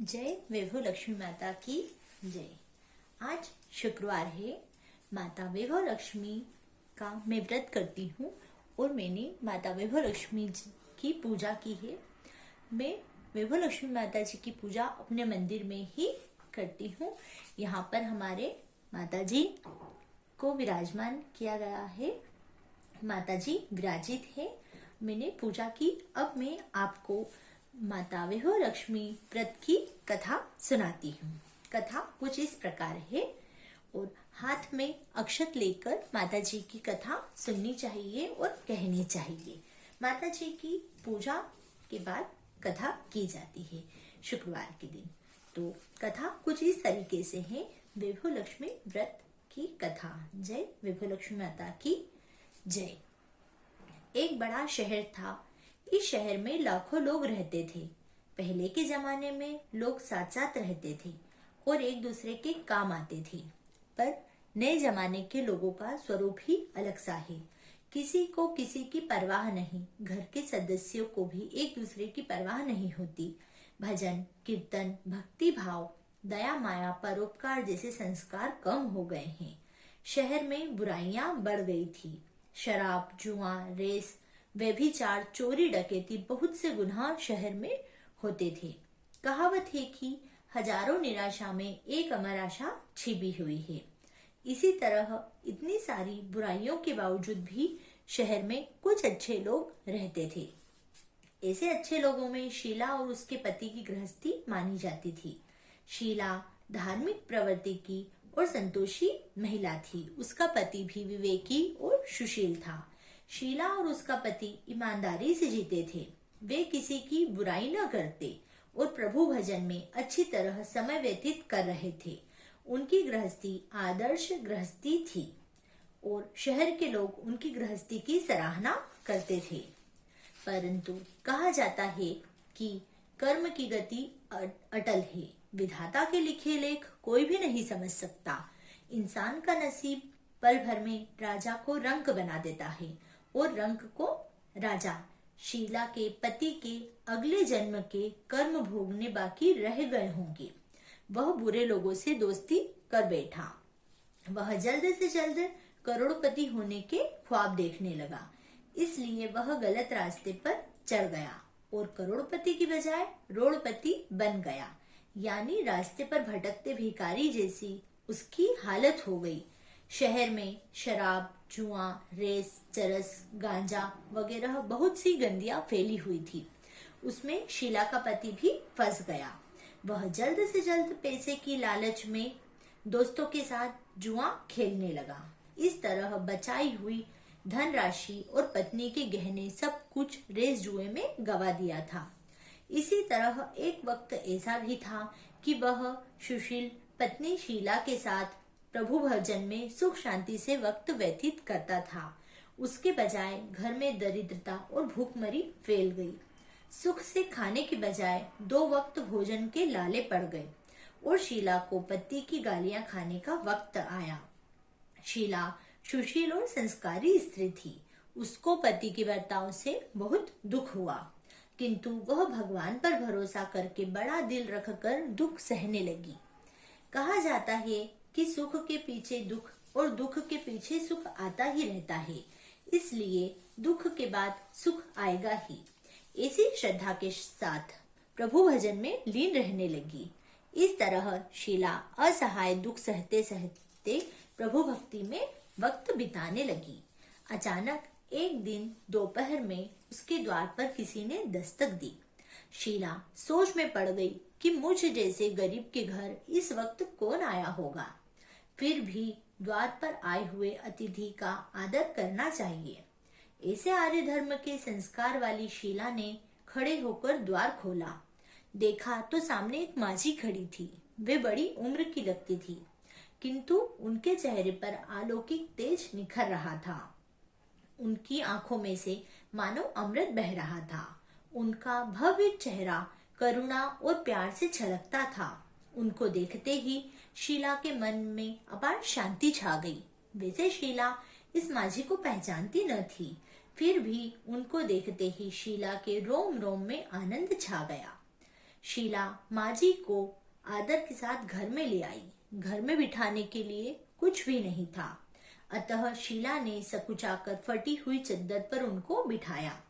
जय वैभव लक्ष्मी माता की जय। आज शुक्रवार है। माता वैभव लक्ष्मी का मैं व्रत करती हूँ और मैंने माता वैभव लक्ष्मी जी की पूजा की है। मैं वैभव लक्ष्मी माता जी की पूजा अपने मंदिर में ही करती हूँ। यहाँ पर हमारे माता जी को विराजमान किया गया है। माता जी विराजित है। मैंने पूजा की। अब मैं आपको माता वैभव लक्ष्मी व्रत की कथा सुनाती हूँ। कथा कुछ इस प्रकार है और हाथ में अक्षत लेकर माता जी की कथा सुननी चाहिए और कहनी चाहिए। माता जी की पूजा के बाद कथा की जाती है शुक्रवार के दिन। तो कथा कुछ इस तरीके से है। वैभव लक्ष्मी व्रत की कथा। जय वैभव लक्ष्मी माता की जय। एक बड़ा शहर था। इस शहर में लाखों लोग रहते थे। पहले के जमाने में लोग साथ साथ रहते थे और एक दूसरे के काम आते थे। पर नए जमाने के लोगों का स्वरूप ही अलग सा है। किसी को किसी की परवाह नहीं। घर के सदस्यों को भी एक दूसरे की परवाह नहीं होती। भजन कीर्तन भक्ति भाव दया माया परोपकार जैसे संस्कार कम हो गए हैं। शहर में बुराइयां बढ़ गई थी। शराब जुआ रेस व्यभिचार चोरी डकैती बहुत से गुनाह शहर में होते थे। कहावत है कि हजारों निराशा में एक अमर आशा छिपी हुई है। इसी तरह इतनी सारी बुराइयों के बावजूद भी शहर में कुछ अच्छे लोग रहते थे। ऐसे अच्छे लोगों में शीला और उसके पति की गृहस्थी मानी जाती थी। शीला धार्मिक प्रवृत्ति की और संतोषी महिला थी। उसका पति भी विवेकी और सुशील था। शीला और उसका पति ईमानदारी से जीते थे। वे किसी की बुराई न करते और प्रभु भजन में अच्छी तरह समय व्यतीत कर रहे थे। उनकी गृहस्थी आदर्श गृहस्थी थी और शहर के लोग उनकी गृहस्थी की सराहना करते थे। परंतु कहा जाता है कि कर्म की गति अटल है। विधाता के लिखे लेख कोई भी नहीं समझ सकता। इंसान का नसीब पल भर में राजा को रंक बना देता है और रंक को राजा। शीला के पति के अगले जन्म के कर्म भोगने बाकी रह गए होंगे। वह बुरे लोगों से दोस्ती कर बैठा। वह जल्द से जल्द करोड़पति होने के ख्वाब देखने लगा। इसलिए वह गलत रास्ते पर चढ़ गया और करोड़पति की बजाय रोड़पति बन गया। यानी रास्ते पर भटकते भिखारी जैसी उसकी हालत हो गई। शहर में शराब जुआ रेस चरस गांजा वगैरह बहुत सी गंदियां फैली हुई थी। उसमें शीला का पति भी फंस गया। वह जल्द से जल्द पैसे की लालच में दोस्तों के साथ जुआ खेलने लगा। इस तरह बचाई हुई धनराशि और पत्नी के गहने सब कुछ रेस जुए में गवा दिया था। इसी तरह एक वक्त ऐसा भी था कि वह सुशील पत्नी शीला के साथ प्रभु भजन में सुख शांति से वक्त व्यतीत करता था। उसके बजाय घर में दरिद्रता और भूखमरी फैल गई। सुख से खाने के बजाय 2 वक्त भोजन के लाले पड़ गए और शीला को पति की गालियां खाने का वक्त आया। शीला सुशील और संस्कारी स्त्री थी। उसको पति के बर्ताव से बहुत दुख हुआ, किंतु वह भगवान पर भरोसा करके बड़ा दिल रखकर दुख सहने लगी। कहा जाता है कि सुख के पीछे दुख और दुख के पीछे सुख आता ही रहता है। इसलिए दुख के बाद सुख आएगा ही। ऐसी श्रद्धा के साथ प्रभु भजन में लीन रहने लगी। इस तरह शीला असहाय दुख सहते सहते प्रभु भक्ति में वक्त बिताने लगी। अचानक एक दिन दोपहर में उसके द्वार पर किसी ने दस्तक दी। शीला सोच में पड़ गई कि मुझ जैसे गरीब के घर इस वक्त कौन आया होगा। फिर भी द्वार पर आए हुए अतिथि का आदर करना चाहिए। ऐसे आर्य धर्म के संस्कार वाली शीला ने खड़े होकर द्वार खोला। देखा तो सामने एक माझी खड़ी थी। वे बड़ी उम्र की लगती थी, किंतु उनके चेहरे पर अलौकिक तेज निखर रहा था। उनकी आंखों में से मानो अमृत बह रहा था। उनका भव्य चेहरा करुणा और प्यार से छलकता था। उनको देखते ही शीला के मन में अपार शांति छा गई। वैसे शीला इस माझी को पहचानती न थी, फिर भी उनको देखते ही शीला के रोम रोम में आनंद छा गया। शीला माँ जी को आदर के साथ घर में ले आई। घर में बिठाने के लिए कुछ भी नहीं था, अतः शीला ने सकुचाकर फटी हुई चद्दर पर उनको बिठाया।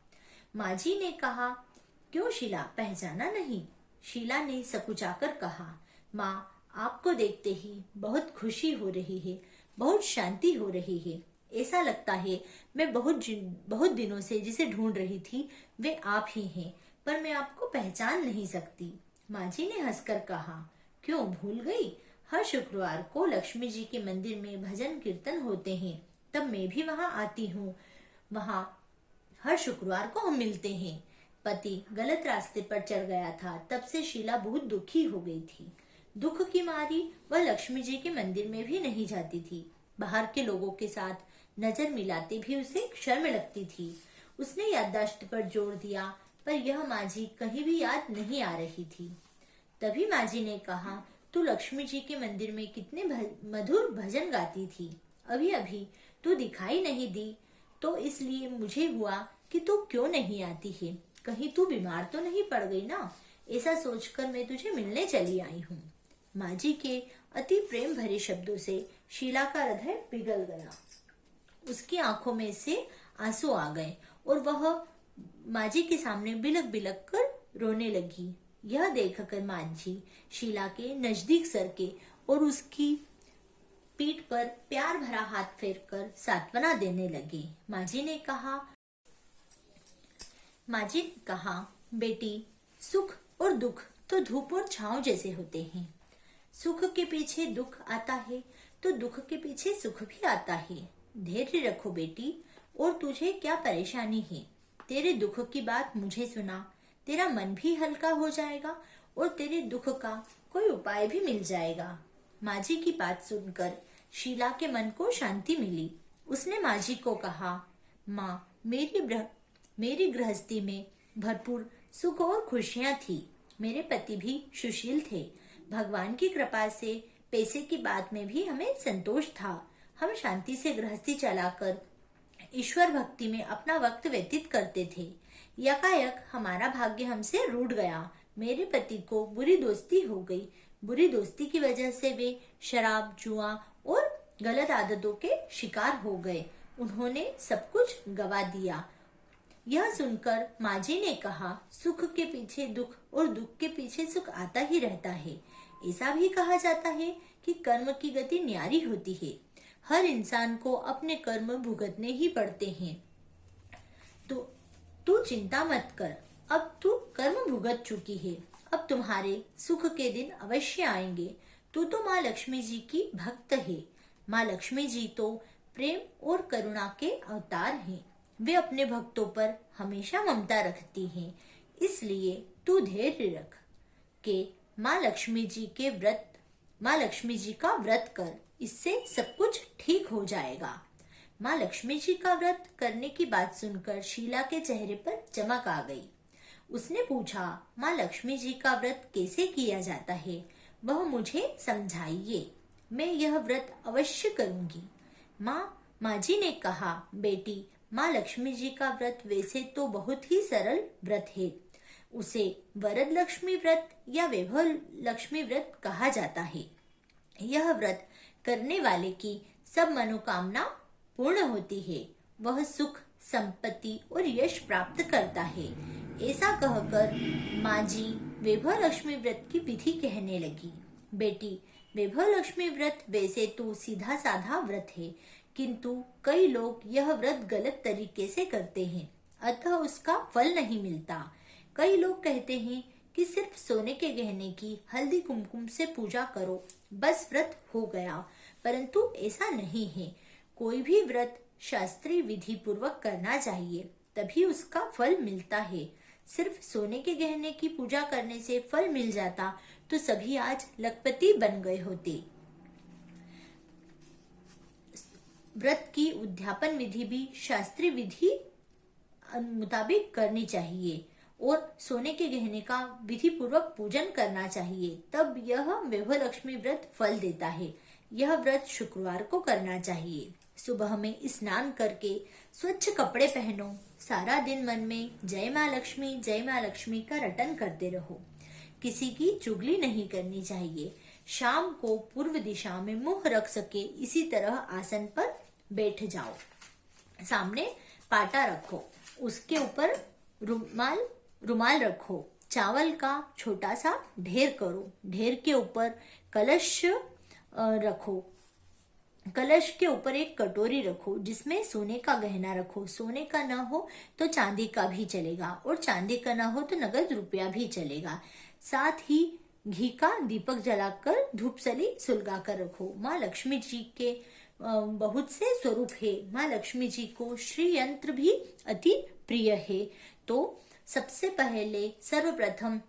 माँ जी ने कहा, क्यों शीला, पहचाना नहीं? शीला ने सकुचाकर कहा, माँ, आपको देखते ही बहुत खुशी हो रही है, बहुत शांति हो रही है। ऐसा लगता है मैं बहुत दिनों से जिसे ढूंढ रही थी वे आप ही हैं, पर मैं आपको पहचान नहीं सकती। माँ जी ने हंसकर कहा, क्यों भूल गई? हर शुक्रवार को लक्ष्मी जी के मंदिर में भजन कीर्तन होते हैं, तब मैं भी वहाँ आती हूँ। वहाँ हर शुक्रवार को हम मिलते हैं। पति गलत रास्ते पर चढ़ गया था, तब से शीला बहुत दुखी हो गई थी। दुख की मारी वह लक्ष्मी जी के मंदिर में भी नहीं जाती थी। बाहर के लोगों के साथ नजर मिलाते भी उसे शर्म लगती थी। उसने याददाश्त पर जोर दिया, पर यह माँ जी कहीं भी याद नहीं आ रही थी। तभी माँ जी ने कहा, तू लक्ष्मी जी के मंदिर में कितने मधुर भजन गाती थी, अभी अभी तू दिखाई नहीं दी, तो इसलिए मुझे हुआ कि तू क्यों नहीं आती है। कहीं तू बीमार तो नहीं पड़ गई ना? ऐसा सोचकर मैं तुझे मिलने चली आई हूँ। माँ जी के अति प्रेम भरे शब्दों से शीला का हृदय पिघल गया। उसकी आंखों में से आंसू आ गए और वह माँ जी के सामने बिलक बिलक कर रोने लगी। यह देखकर माँ जी शीला के नजदीक सरके और उसकी पीठ पर प्यार भरा हाथ फेरकर सांत्वना देने लगे। माँ जी ने कहा, बेटी, सुख और दुख तो धूप और छांव जैसे होते हैं। सुख के पीछे दुख आता है तो दुख के पीछे सुख भी आता है। धैर्य रखो बेटी। और तुझे क्या परेशानी है? तेरे दुख की बात मुझे सुना, तेरा मन भी हल्का हो जाएगा और तेरे दुख का कोई उपाय भी मिल जाएगा। माँ जी की बात सुनकर शीला के मन को शांति मिली। उसने माँ जी को कहा, माँ, मेरी गृहस्थी में भरपूर सुख और खुशियाँ थी। मेरे पति भी सुशील थे। भगवान की कृपा से पैसे की बात में भी हमें संतोष था। हम शांति से गृहस्थी चलाकर ईश्वर भक्ति में अपना वक्त व्यतीत करते थे। यकायक हमारा भाग्य हमसे रूठ गया। मेरे पति को बुरी दोस्ती हो गई। बुरी दोस्ती की वजह से वे शराब, जुआ और गलत आदतों के शिकार हो गए। उन्होंने सब कुछ गवा दिया। यह सुनकर माँ जी ने कहा, सुख के पीछे दुख और दुख के पीछे सुख आता ही रहता है। ऐसा भी कहा जाता है कि कर्म की गति न्यारी होती है। हर इंसान को अपने कर्म भुगतने ही पड़ते हैं। तो तू चिंता मत कर, अब तू कर्म भुगत चुकी है। अब तुम्हारे सुख के दिन अवश्य आएंगे। तू तो माँ लक्ष्मी जी की भक्त है। माँ लक्ष्मी जी तो प्रेम और करुणा के अवतार हैं। वे अपने भक्तों पर हमेशा ममता रखती हैं। इसलिए तू धैर्य रख के माँ लक्ष्मी जी का व्रत कर। इससे सब कुछ ठीक हो जाएगा। माँ लक्ष्मी जी का व्रत करने की बात सुनकर शीला के चेहरे पर चमक आ गई। उसने पूछा, माँ लक्ष्मी जी का व्रत कैसे किया जाता है? वह मुझे समझाइए। मैं यह व्रत अवश्य करूंगी। माँ जी ने कहा, बेटी, माँ लक्ष्मी जी का व्रत वैसे तो बहुत ही सरल व्रत है। उसे वरद लक्ष्मी व्रत या वैभव लक्ष्मी व्रत कहा जाता है। यह व्रत करने वाले की सब मनोकामना पूर्ण होती है। वह सुख, संपत्ति और यश प्राप्त करता है। ऐसा कहकर माँ जी वैभव लक्ष्मी व्रत की विधि कहने लगी। बेटी, वैभव लक्ष्मी व्रत वैसे तो सीधा साधा व्रत है, किंतु कई लोग यह व्रत गलत तरीके से करते हैं, अतः उसका फल नहीं मिलता। कई लोग कहते हैं कि सिर्फ सोने के गहने की हल्दी कुमकुम से पूजा करो, बस व्रत हो गया, परंतु ऐसा नहीं है। कोई भी व्रत शास्त्रीय विधि पूर्वक करना चाहिए, तभी उसका फल मिलता है। सिर्फ सोने के गहने की पूजा करने से फल मिल जाता तो सभी आज लखपति बन गए होते। व्रत की उद्यापन विधि भी शास्त्रीय विधि मुताबिक करनी चाहिए और सोने के गहने का विधि पूर्वक पूजन करना चाहिए, तब यह वैभव लक्ष्मी व्रत फल देता है। यह व्रत शुक्रवार को करना चाहिए। सुबह में स्नान करके स्वच्छ कपड़े पहनो। सारा दिन मन में जय माँ लक्ष्मी का रटन करते रहो। किसी की चुगली नहीं करनी चाहिए। शाम को पूर्व दिशा में मुंह रख सके इसी तरह आसन पर बैठ जाओ। सामने पाटा रखो, उसके ऊपर रुमाल रुमाल रखो। चावल का छोटा सा ढेर करो, ढेर के ऊपर कलश रखो। कलश के ऊपर एक कटोरी रखो जिसमें सोने का गहना रखो। सोने का न हो तो चांदी का भी चलेगा, और चांदी का न हो तो नगद रुपया भी चलेगा। साथ ही घी का दीपक जलाकर धूपसली सुलगा कर रखो। माँ लक्ष्मी जी के बहुत से स्वरूप है। माँ लक्ष्मी जी को श्री यंत्र भी अति प्रिय है। तो सबसे पहले सर्वप्रथम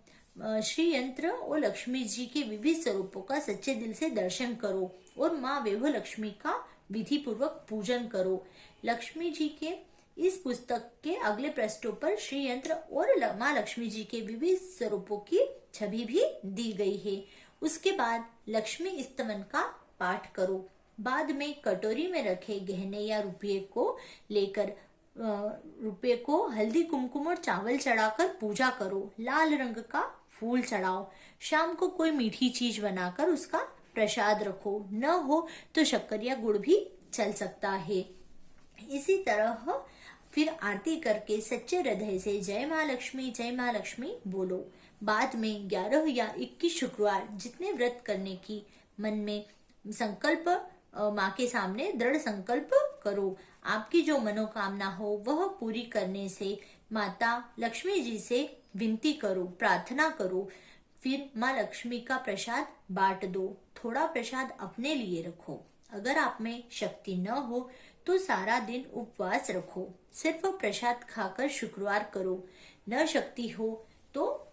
श्री यंत्र और लक्ष्मी जी के विविध स्वरूपों का सच्चे दिल से दर्शन करो और माँ वैभव लक्ष्मी का विधि पूर्वक पूजन करो। लक्ष्मी जी के इस पुस्तक के अगले पृष्ठों पर श्री यंत्र और माँ लक्ष्मी जी के विविध स्वरूपों की छवि भी दी गई है। उसके बाद लक्ष्मी स्तवन का पाठ करो। बाद में कटोरी में रखे गहने या रुपये को लेकर रुपये को हल्दी कुमकुम और चावल चढ़ाकर पूजा करो। लाल रंग का फूल चढ़ाओ। शाम को कोई मीठी चीज बनाकर उसका प्रसाद रखो। न हो तो शक्कर या गुड़ भी चल सकता है। इसी तरह फिर आरती करके सच्चे हृदय से जय माँ लक्ष्मी बोलो। बाद में 11 या 21 शुक्रवार जितने व्रत करने की मन में संकल्प माँ के सामने दृढ़ संकल्प करो। आपकी जो मनोकामना हो वह पूरी करने से माता लक्ष्मी जी से विनती करो, प्रार्थना करो। फिर माँ लक्ष्मी का प्रसाद बांट दो। थोड़ा प्रसाद अपने लिए रखो। अगर आप में शक्ति न हो तो सारा दिन उपवास रखो। सिर्फ प्रसाद खाकर शुक्रवार करो। न शक्ति हो तो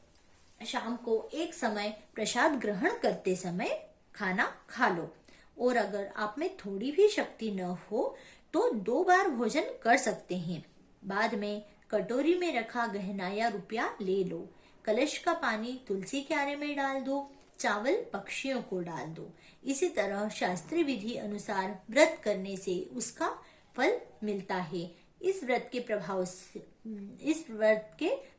शाम को एक समय प्रसाद ग्रहण करते समय खाना खा लो। और अगर आप में थोड़ी भी शक्ति न हो तो 2 बार भोजन कर सकते हैं। बाद में कटोरी में रखा गहना या रुपया ले लो। कलश का पानी तुलसी क्यारे में डाल दो। चावल पक्षियों को डाल दो। इसी तरह शास्त्रीय विधि अनुसार व्रत करने से उसका फल मिलता है। इस व्रत के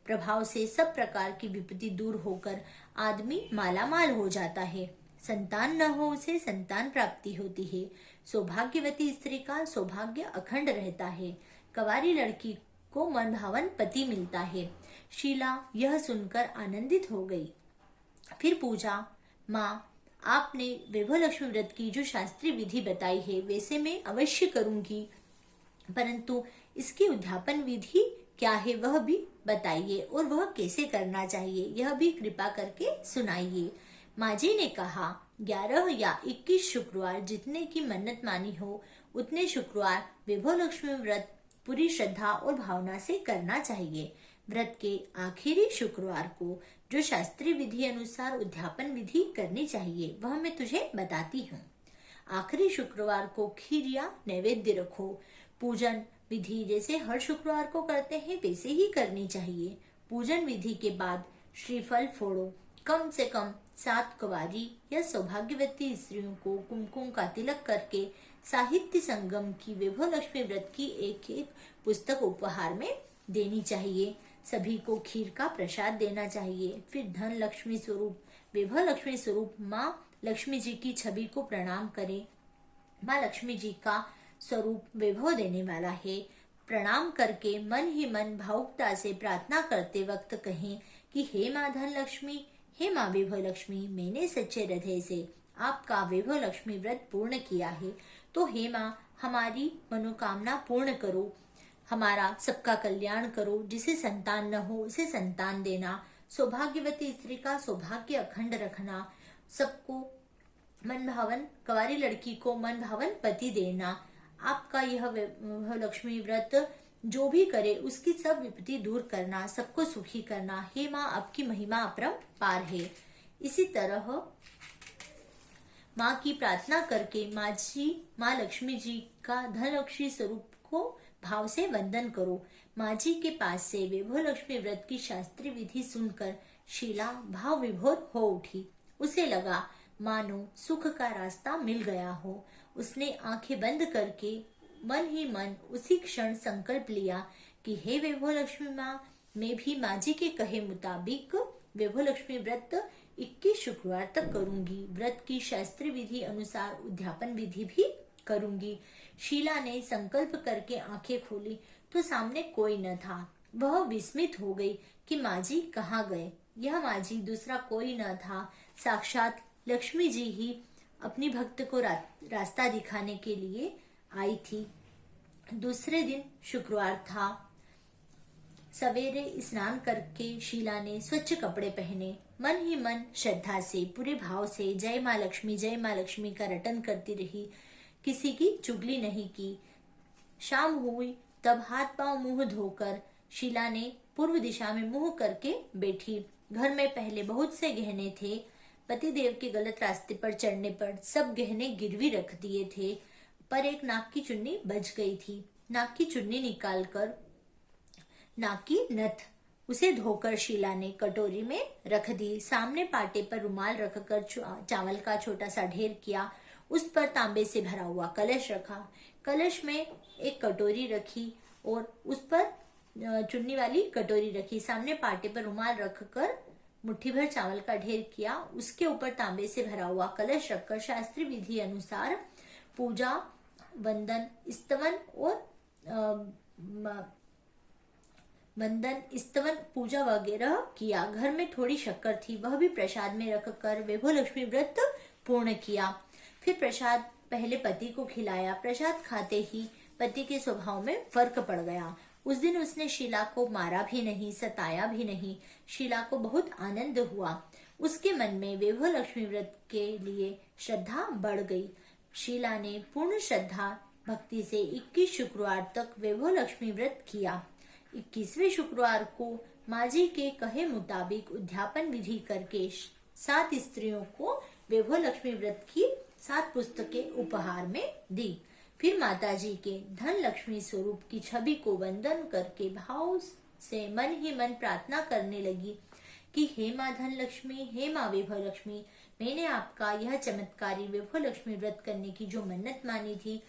प्रभाव से सब प्रकार की विपत्ति दूर होकर आदमी मालामाल हो जाता है। संतान न हो उसे संतान प्राप्ति होती है। सौभाग्यवती स्त्री का सौभाग्य अखंड रहता है। कंवारी लड़की को मनभावन पति मिलता है। शीला यह सुनकर आनंदित हो गई। फिर पूछा, माँ आपने वैभव लक्ष्मी व्रत की जो शास्त्रीय विधि बताई है वैसे मैं अवश्य करूंगी, परंतु इसकी उद्यापन विधि क्या है वह भी बताइए और वह कैसे करना चाहिए यह भी कृपा करके सुनाइए। माँ जी ने कहा, 11 या 21 शुक्रवार जितने की मन्नत मानी हो उतने शुक्रवार वैभव लक्ष्मी व्रत पूरी श्रद्धा और भावना से करना चाहिए। व्रत के आखिरी शुक्रवार को जो शास्त्रीय विधि अनुसार उद्यापन विधि करनी चाहिए वह मैं तुझे बताती हूँ। आखिरी शुक्रवार को खीर या नैवेद्य रखो। पूजन विधि जैसे हर शुक्रवार को करते हैं वैसे ही करनी चाहिए। पूजन विधि के बाद श्रीफल फोड़ो। कम से कम 7 कुंवारी या सौभाग्यवती स्त्रियों को कुमकुम का तिलक करके साहित्य संगम की वैभव लक्ष्मी व्रत की एक पुस्तक उपहार में देनी चाहिए। सभी को खीर का प्रसाद देना चाहिए। फिर धन लक्ष्मी स्वरूप वैभव लक्ष्मी स्वरूप माँ लक्ष्मी जी की छवि को प्रणाम करें। माँ लक्ष्मी जी का स्वरूप वैभव देने वाला है। प्रणाम करके मन ही मन भावुकता से प्रार्थना करते वक्त कहें कि हे माँ धन लक्ष्मी, हे माँ वैभव लक्ष्मी, मैंने सच्चे हृदय से आपका वैभव लक्ष्मी व्रत पूर्ण किया है, तो हे माँ हमारी मनोकामना पूर्ण करो, हमारा सबका कल्याण करो। जिसे संतान न हो उसे संतान देना, सौभाग्यवती स्त्री का सौभाग्य अखंड रखना, सबको मन भावन कंवारी लड़की को मन भावन पति देना। आपका यह वैभव लक्ष्मी व्रत जो भी करे उसकी सब विपत्ति दूर करना, सबको सुखी करना। हे माँ आपकी महिमा अपरंपार है। इसी तरह माँ की प्रार्थना करके माँ लक्ष्मी जी का धन लक्ष्मी स्वरूप को भाव से वंदन करो। माँ जी के पास से वैभव लक्ष्मी व्रत की शास्त्रीय विधि सुनकर शीला भाव विभोर हो उठी। उसे लगा मानो सुख का रास्ता मिल गया हो। उसने आंखें बंद करके मन ही मन उसी क्षण संकल्प लिया कि हे वैभव लक्ष्मी माँ, मैं भी माँ जी के कहे मुताबिक वैभव लक्ष्मी व्रत 21 शुक्रवार तक करूंगी। व्रत की शास्त्रीय विधि अनुसार उद्यापन विधि भी करूंगी। शीला ने संकल्प करके आंखें खोली तो सामने कोई न था। वह विस्मित हो गई कि माजी कहाँ गए। यह माजी दूसरा कोई न था, साक्षात लक्ष्मी जी ही अपनी भक्त को रास्ता दिखाने के लिए आई थी। दूसरे दिन शुक्रवार था। सवेरे स्नान करके शीला ने स्वच्छ कपड़े पहने। मन ही मन श्रद्धा से पूरे भाव से जय माँ लक्ष्मी का रटन करती रही। किसी की चुगली नहीं की। शाम हुई तब हाथ पांव मुंह धोकर शीला ने पूर्व दिशा में मुंह करके बैठी। घर में पहले बहुत से गहने थे। पतिदेव के गलत रास्ते पर चढ़ने पर सब गहने गिरवी रख दिए थे, पर एक नाक की चुन्नी बच गई थी। नाक की चुन्नी निकालकर नाक की नथ उसे धोकर शीला ने कटोरी में रख दी। सामने पाटे पर रुमाल रखकर चावल का छोटा सा ढेर किया। उस पर तांबे से भरा हुआ कलश रखा। कलश में एक कटोरी रखी और उस पर चुन्नी वाली कटोरी रखी। सामने पाटे पर रुमाल रखकर मुट्ठी भर चावल का ढेर किया। उसके ऊपर तांबे से भरा हुआ कलश रखकर शास्त्रीय विधि अनुसार पूजा, वंदन, स्तवन पूजा वगैरह किया। घर में थोड़ी शक्कर थी, वह भी प्रसाद में रखकर वैभव लक्ष्मी व्रत पूर्ण किया। फिर प्रसाद पहले पति को खिलाया। प्रसाद खाते ही पति के स्वभाव में फर्क पड़ गया। उस दिन उसने शीला को मारा भी नहीं, सताया भी नहीं। शीला को बहुत आनंद हुआ। उसके मन में वैभव लक्ष्मी व्रत के लिए श्रद्धा बढ़ गई। शीला ने पूर्ण श्रद्धा भक्ति से 21 शुक्रवार तक वैभव लक्ष्मी व्रत किया। 21वें शुक्रवार को माजी के कहे मुताबिक उद्यापन विधि करके 7 स्त्रियों को वैभव लक्ष्मी व्रत की 7 पुस्तकें उपहार में दी। फिर माताजी के धन लक्ष्मी स्वरूप की छवि को वंदन करके भाव से मन ही मन प्रार्थना करने लगी कि हे माँ धन लक्ष्मी, हे माँ वैभव लक्ष्मी, मैंने आपका यह चमत्कारी वैभव लक्ष्मी व्रत करने की जो मन्नत मानी थी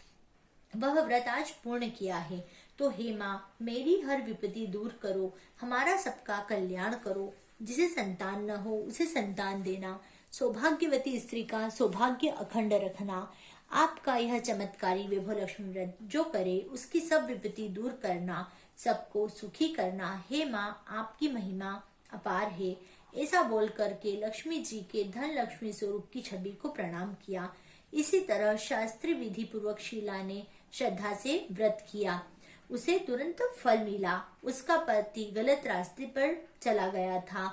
वह व्रत आज पूर्ण किया है। तो हे माँ, मेरी हर विपत्ति दूर करो, हमारा सबका कल्याण करो। जिसे संतान न हो उसे संतान देना, सौभाग्यवती स्त्री का सौभाग्य अखंड रखना। आपका यह चमत्कारी वैभव लक्ष्मी व्रत जो करे उसकी सब विपत्ति दूर करना, सबको सुखी करना। हे माँ, आपकी महिमा अपार है। ऐसा बोल करके लक्ष्मी जी के धन लक्ष्मी स्वरूप की छवि को प्रणाम किया। इसी तरह शास्त्रीय विधि पूर्वक शीला ने श्रद्धा से व्रत किया। उसे तुरंत फल मिला। उसका पति गलत रास्ते पर चला गया था,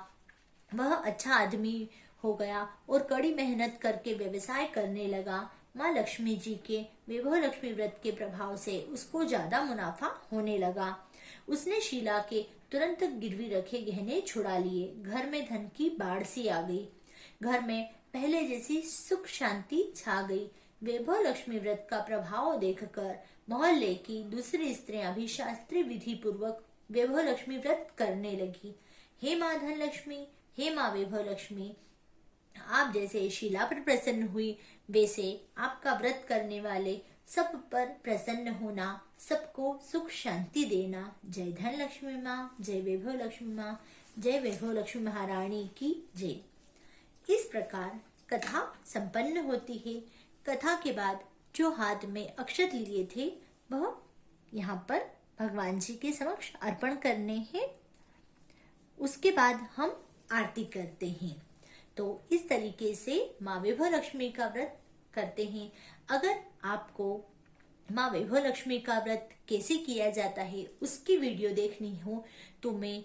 वह अच्छा आदमी हो गया और कड़ी मेहनत करके व्यवसाय करने लगा। माँ लक्ष्मी जी के वैभव लक्ष्मी व्रत के प्रभाव से उसको ज्यादा मुनाफा होने लगा। उसने शीला के तुरंत गिरवी रखे गहने छुड़ा लिए। घर में धन की बाढ़ सी आ गई। घर में पहले जैसी सुख शांति छा गई। वैभव लक्ष्मी व्रत का प्रभाव देखकर मोहल्ले की दूसरी स्त्रियां भी शास्त्रीय विधि पूर्वक वैभव लक्ष्मी व्रत करने लगी। हे माँ धन लक्ष्मी, हे माँ वैभव लक्ष्मी, आप जैसे शीला पर प्रसन्न हुई वैसे आपका व्रत करने वाले सब पर प्रसन्न होना, सबको सुख शांति देना। जय धन लक्ष्मी माँ, जय वैभव लक्ष्मी माँ, जय वैभव लक्ष्मी महारानी की जय। इस प्रकार कथा संपन्न होती है। कथा के बाद जो हाथ में अक्षत लिए थे वह यहाँ पर भगवान जी के समक्ष अर्पण करने हैं। उसके बाद हम आरती करते हैं। तो इस तरीके से माँ वैभव लक्ष्मी का व्रत करते हैं। अगर आपको माँ वैभव लक्ष्मी का व्रत कैसे किया जाता है उसकी वीडियो देखनी हो तो मैं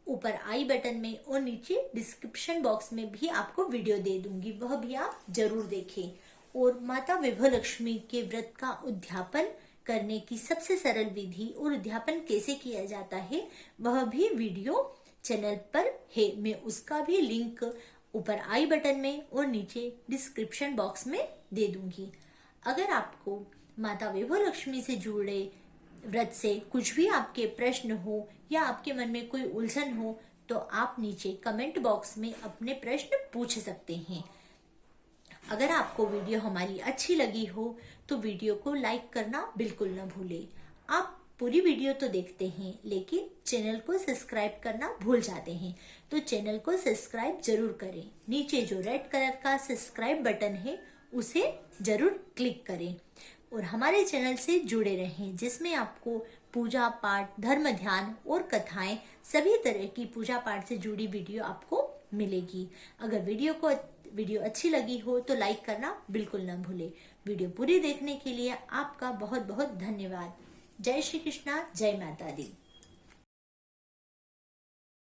ऊपर आई बटन में और नीचे डिस्क्रिप्शन बॉक्स में भी आपको वीडियो दे दूंगी, वह भी आप जरूर देखें। और माता वैभव लक्ष्मी के व्रत का उद्यापन करने की सबसे सरल विधि और उद्यापन कैसे किया जाता है वह भी वीडियो चैनल पर है। मैं उसका भी लिंक ऊपर आई बटन में और नीचे डिस्क्रिप्शन बॉक्स में दे दूंगी। अगर आपको माता वैभव लक्ष्मी से जुड़े व्रत से कुछ भी आपके प्रश्न हो या आपके मन में कोई उलझन हो तो आप नीचे कमेंट बॉक्स में अपने प्रश्न पूछ सकते हैं। अगर आपको वीडियो हमारी अच्छी लगी हो तो वीडियो को लाइक करना बिल्कुल न भूलें। आप पूरी वीडियो तो देखते हैं लेकिन चैनल को सब्सक्राइब करना भूल जाते हैं, तो चैनल को सब्सक्राइब जरूर करें। नीचे जो रेड कलर का सब्सक्राइब बटन है उसे जरूर क्लिक करें और हमारे चैनल से जुड़े रहें, जिसमें आपको पूजा पाठ, धर्म ध्यान और कथाएं, सभी तरह की पूजा पाठ से जुड़ी वीडियो आपको मिलेगी। अगर वीडियो अच्छी लगी हो तो लाइक करना बिल्कुल न भूलें। वीडियो पूरी देखने के लिए आपका बहुत बहुत धन्यवाद। जय श्री कृष्णा, जय माता दी।